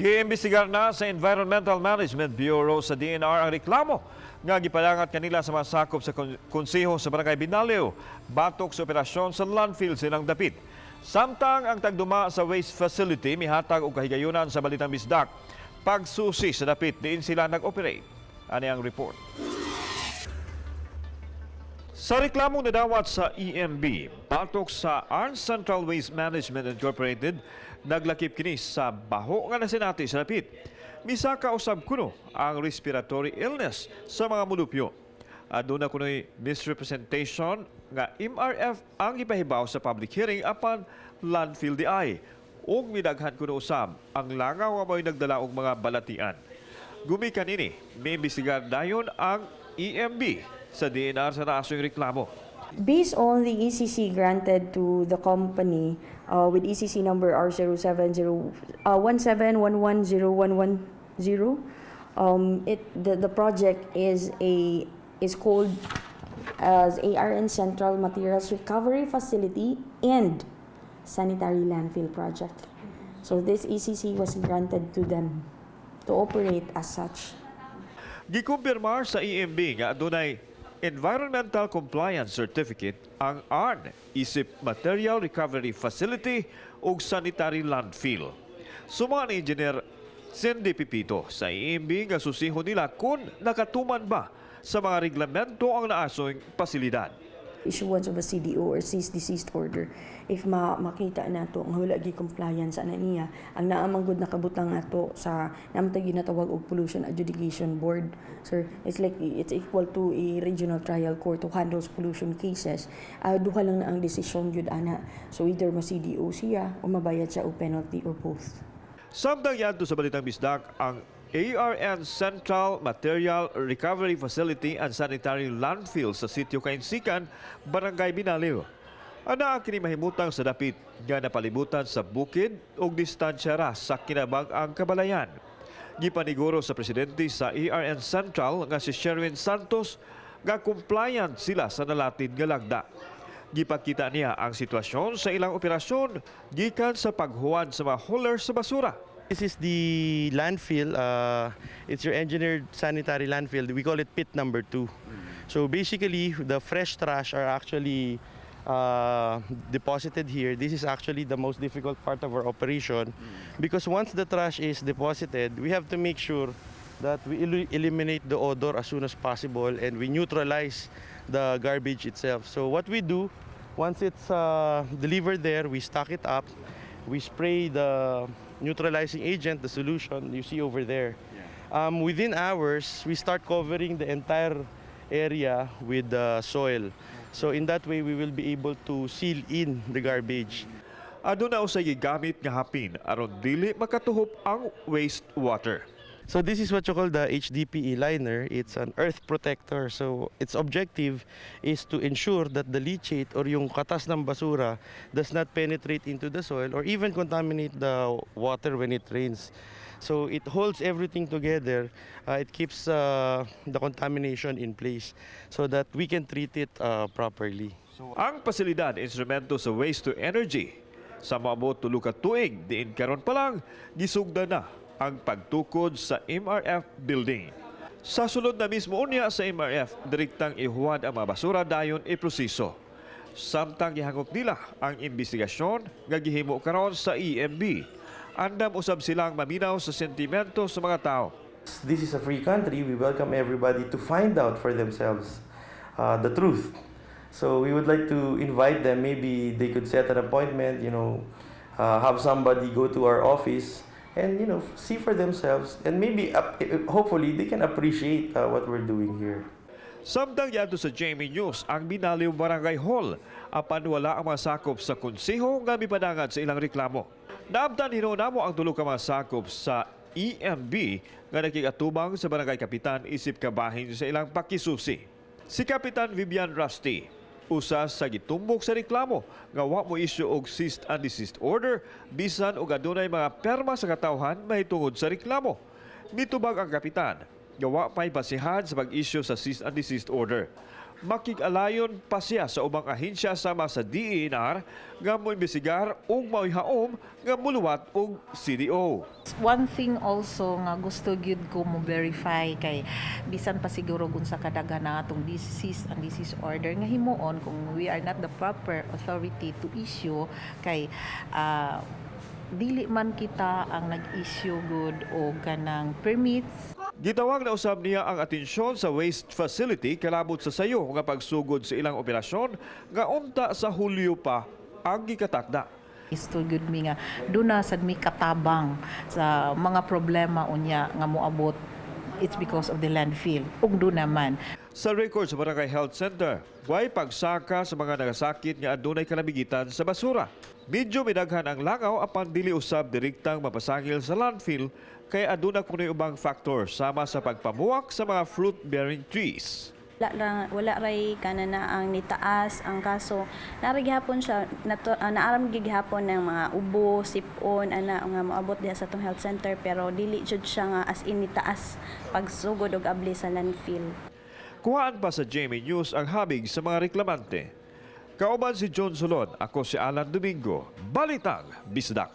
Giimbestigar na sa Environmental Management Bureau sa DNR ang reklamo nga gipalangat kanila sa mga sakop sa Konseho sa Barangay Binaliw, batok sa operasyon sa landfill silang dapit. Samtang ang tagduma sa waste facility mihatag og kahigayunan sa Balitang Bisdak. Pagsusi sa dapit diin sila nag-operate. Ani ang report. Sa reklamong nadawat sa EMB, batok sa ARN Central Waste Management Incorporated, naglakip kini sa baho nga nasinati sa dapit. Misaka usab kuno ang respiratory illness sa mga mulupyo. Aduna kuno'y misrepresentation nga MRF ang ipahibaw sa public hearing apan landfill di ay. Ug midaghan kuno usab ang langaw nga mo'y nagdala og mga balatian. Gumikan ini, may imbestigar dayon ang EMB sa DNR sa naasong reklamo. Based on the ECC granted to the company with ECC number R07017110110, the project is called as ARN Central Materials Recovery Facility and Sanitary Landfill Project. So this ECC was granted to them to operate as such. Gikumpirmar sa EMB nga adunay Environmental Compliance Certificate ang ARN, isip Material Recovery Facility ug Sanitary Landfill. Suma ni Engineer Cindy Pipito sa EMB nga susihon nila kung nakatuman ba sa mga reglamento ang naasong pasilidad. Issuance of a CDO or cease desist order, if makita nato ang wala gi compliance ana niya, ang naamang gud nakabutang nato sa namtag ginatawag og pollution adjudication board, sir, it's equal to a regional trial court who handles pollution cases. Duha lang na ang desisyon jud ana, so either ma CDO siya o mabayad siya og penalty or both. Samtang yadto sa Balitang Bisdak ang ARN Central Material Recovery Facility and Sanitary Landfill sa sitio Kainsikan, Barangay Binaliw. Ana ang kinimahimutang sa dapit nga napalibutan sa bukid ug distansya ra sa kinabang ang kabalayan. Gipaniguro sa presidente sa ARN Central nga si Sherwin Santos nga compliant sila sa nalatid nga lagda. Gipakita niya ang sitwasyon sa ilang operasyon gikan sa paghuwan sa mga hauler sa basura. This is the landfill. It's your engineered sanitary landfill. We call it pit number 2. So basically, the fresh trash are actually deposited here. This is actually the most difficult part of our operation because once the trash is deposited, we have to make sure that we eliminate the odor as soon as possible and we neutralize the garbage itself. So what we do, once it's delivered there, we stock it up, we spray the neutralizing agent, the solution you see over there. Within hours, we start covering the entire area with soil. So in that way, we will be able to seal in the garbage. Aduna usay gigamit nga hapin aron dili makatuhop ang wastewater. So this is what you call the HDPE liner. It's an earth protector. So its objective is to ensure that the leachate or yung katas ng basura does not penetrate into the soil or even contaminate the water when it rains. So it holds everything together. It keeps the contamination in place so that we can treat it properly. So, ang pasilidad instrumento sa waste to energy sa maabot tulo ka tuig diin karon pa lang gisugda na ang pagtukod sa MRF building. Sa sulod na mismo unya sa MRF, direktang ihuwad ang mga basura dayon iproseso. Samtang gihangok nila ang investigasyon nga gihimo karon sa EMB. Andam usab silang maminaw sa sentimento sa mga tao. This is a free country. We welcome everybody to find out for themselves the truth. So we would like to invite them. Maybe they could set an appointment, have somebody go to our office and see for themselves, and maybe hopefully they can appreciate what we're doing here. Samtang yadto sa Jamie News ang Binaliw Barangay Hall apan wala ang mga sakop sa Konseho nga mipadangat sa ilang reklamo. Naabtan hinunamo ang tulo ka mga sakop sa EMB nga nakigatubang sa Barangay Kapitan isip kabahin sa ilang pakisusi. Si Kapitan Vivian Rusty usa sa gitumbok sa reklamo nga wa mo issue og cease and desist order bisan og adunay mga perma sa katawhan mahitungod sa reklamo. Mitubag ang kapitan nga wa pay basihan sa pag-issue sa cease and desist order. makig-alayon pa siya sa ubang ahensya sama sa DENR nga moimbestigar ug maihaom nga muluwat og CDO. One thing also nga gusto gyud ko mo verify kay bisan pa siguro kung sa kadaghan na atong disease and disease order nga himuon kung we are not the proper authority to issue kay dili man kita ang nag-issue good o kanang permits. Gitawag na usab niya ang atensyon sa waste facility kalabot sa sayo nga pagsugod sa ilang operasyon nga unta sa Hulyo pa ang gikatakda. Isto good mi nga duna sad mi katabang sa mga problema unya nga moabot. It's because of the landfill. Ug do naman. Sa record sa Barangay Health Center, way pagsaka sa mga nagasakit nga adunay kalabigitan sa basura. Medyo midaghan ang langaw apan dili usab direktang mapasangil sa landfill kay aduna kunoy ubang factor sama sa pagpamuwak sa mga fruit-bearing trees. Wala ray kanana ang nitaas ang kaso narigihapon siya naaram gigihapon ng mga ubo, sipon ana nga moabot diha sa tong health center pero dili jud siya nga as in nitaas pagsugod og abli sa landfill. Kuhaan pa sa GMA News ang habig sa mga reklamante. Kauban si John Solon, ako si Alan Domingo, Balitang, Bisdak.